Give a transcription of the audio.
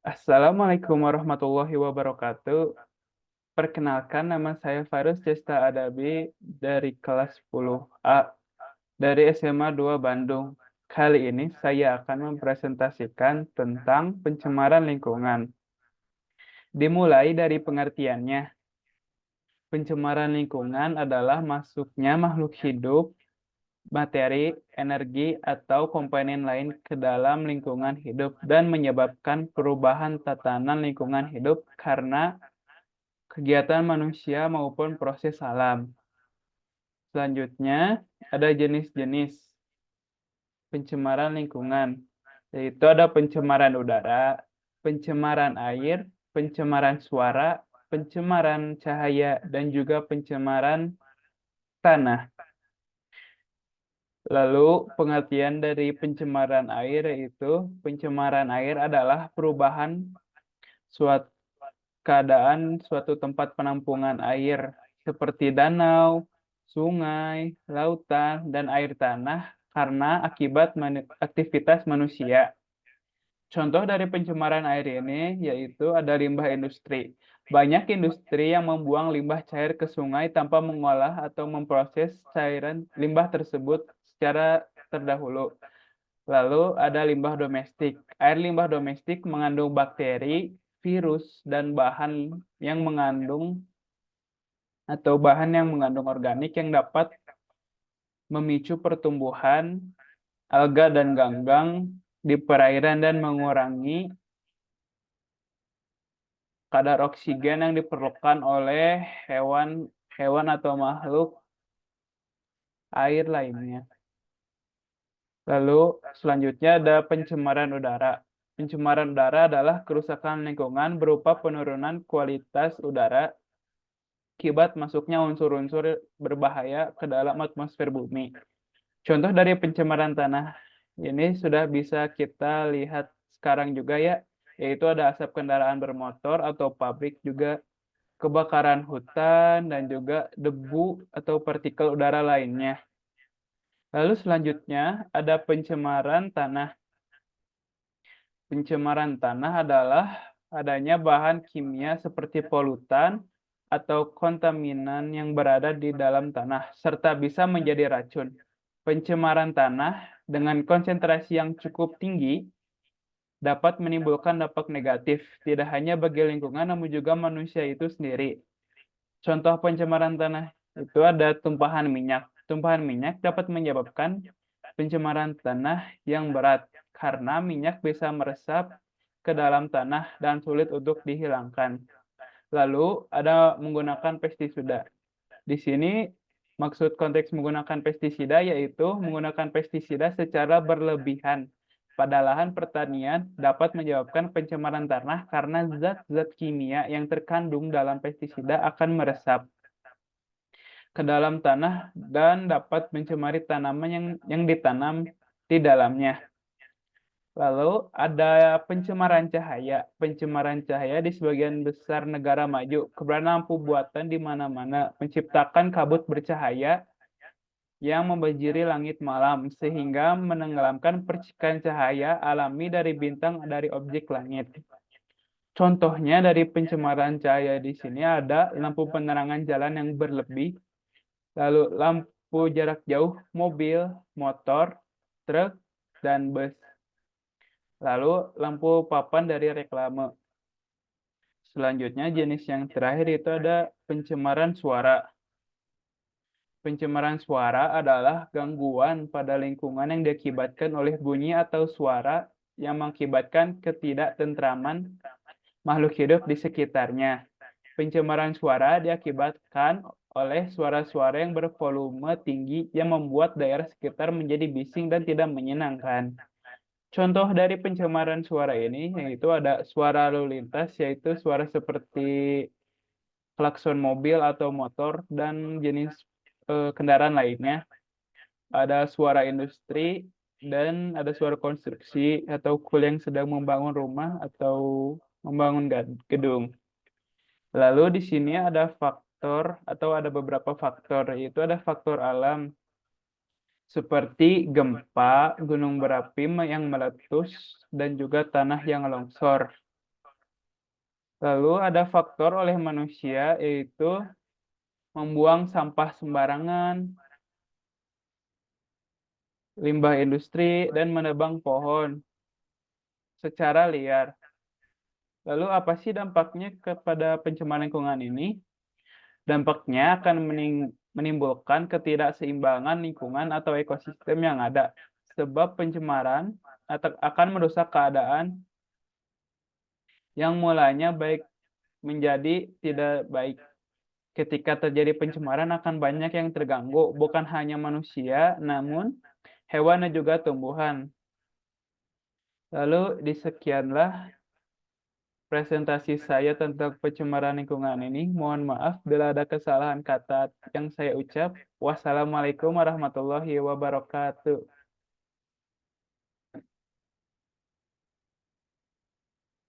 Assalamualaikum warahmatullahi wabarakatuh. Perkenalkan, nama saya Faris Desta Adabi dari kelas 10A dari SMA 2 Bandung. Kali ini saya akan mempresentasikan tentang pencemaran lingkungan. Dimulai dari pengertiannya. Pencemaran lingkungan adalah masuknya makhluk hidup, materi, energi, atau komponen lain ke dalam lingkungan hidup dan menyebabkan perubahan tatanan lingkungan hidup karena kegiatan manusia maupun proses alam. Selanjutnya, ada jenis-jenis pencemaran lingkungan, yaitu ada pencemaran udara, pencemaran air, pencemaran suara, pencemaran cahaya, dan juga pencemaran tanah. Lalu, pengertian dari pencemaran air yaitu pencemaran air adalah perubahan suatu keadaan suatu tempat penampungan air seperti danau, sungai, lautan, dan air tanah karena akibat aktivitas manusia. Contoh dari pencemaran air ini yaitu ada limbah industri. Banyak industri yang membuang limbah cair ke sungai tanpa mengolah atau memproses cairan limbah tersebut secara terdahulu. Lalu ada limbah domestik. Air limbah domestik mengandung bakteri, virus, dan bahan yang mengandung organik yang dapat memicu pertumbuhan alga dan ganggang di perairan dan mengurangi kadar oksigen yang diperlukan oleh hewan atau makhluk air lainnya. Lalu selanjutnya ada pencemaran udara. Pencemaran udara adalah kerusakan lingkungan berupa penurunan kualitas udara akibat masuknya unsur-unsur berbahaya ke dalam atmosfer bumi. Contoh dari pencemaran tanah ini sudah bisa kita lihat sekarang juga ya, yaitu ada asap kendaraan bermotor atau pabrik juga, kebakaran hutan, dan juga debu atau partikel udara lainnya. Lalu selanjutnya ada pencemaran tanah. Pencemaran tanah adalah adanya bahan kimia seperti polutan atau kontaminan yang berada di dalam tanah, serta bisa menjadi racun. Pencemaran tanah dengan konsentrasi yang cukup tinggi dapat menimbulkan dampak negatif, tidak hanya bagi lingkungan, namun juga manusia itu sendiri. Contoh pencemaran tanah itu ada tumpahan minyak. Tumpahan minyak dapat menyebabkan pencemaran tanah yang berat, karena minyak bisa meresap ke dalam tanah dan sulit untuk dihilangkan. Lalu ada menggunakan pestisida. Di sini maksud konteks menggunakan pestisida yaitu menggunakan pestisida secara berlebihan pada lahan pertanian dapat menyebabkan pencemaran tanah karena zat-zat kimia yang terkandung dalam pestisida akan meresap ke dalam tanah dan dapat mencemari tanaman yang ditanam di dalamnya. Lalu ada pencemaran cahaya. Pencemaran cahaya di sebagian besar negara maju. Keberadaan lampu buatan di mana-mana menciptakan kabut bercahaya yang membanjiri langit malam sehingga menenggelamkan percikan cahaya alami dari bintang dari objek langit. Contohnya dari pencemaran cahaya di sini ada lampu penerangan jalan yang berlebih, lalu lampu jarak jauh mobil, motor, truk, dan bus. Lalu lampu papan dari reklame. Selanjutnya jenis yang terakhir itu ada pencemaran suara. Pencemaran suara adalah gangguan pada lingkungan yang diakibatkan oleh bunyi atau suara yang mengakibatkan ketidaktentraman makhluk hidup di sekitarnya. Pencemaran suara diakibatkan oleh suara-suara yang bervolume tinggi yang membuat daerah sekitar menjadi bising dan tidak menyenangkan. Contoh dari pencemaran suara ini yaitu ada suara lalu lintas, yaitu suara seperti klakson mobil atau motor dan jenis kendaraan lainnya. Ada suara industri dan ada suara konstruksi atau kul yang sedang membangun rumah atau membangun gedung. Lalu di sini ada faktor atau ada beberapa faktor, yaitu ada faktor alam seperti gempa, gunung berapi yang meletus, dan juga tanah yang longsor. Lalu ada faktor oleh manusia, yaitu membuang sampah sembarangan, limbah industri, dan menebang pohon secara liar. Lalu apa sih dampaknya kepada pencemaran lingkungan ini? Dampaknya akan menimbulkan ketidakseimbangan lingkungan atau ekosistem yang ada. Sebab pencemaran akan merusak keadaan yang mulanya baik menjadi tidak baik. Ketika terjadi pencemaran akan banyak yang terganggu, bukan hanya manusia, namun hewan dan juga tumbuhan. Lalu disekianlah presentasi saya tentang pencemaran lingkungan ini. Mohon maaf bila ada kesalahan kata yang saya ucap. Wassalamualaikum warahmatullahi wabarakatuh.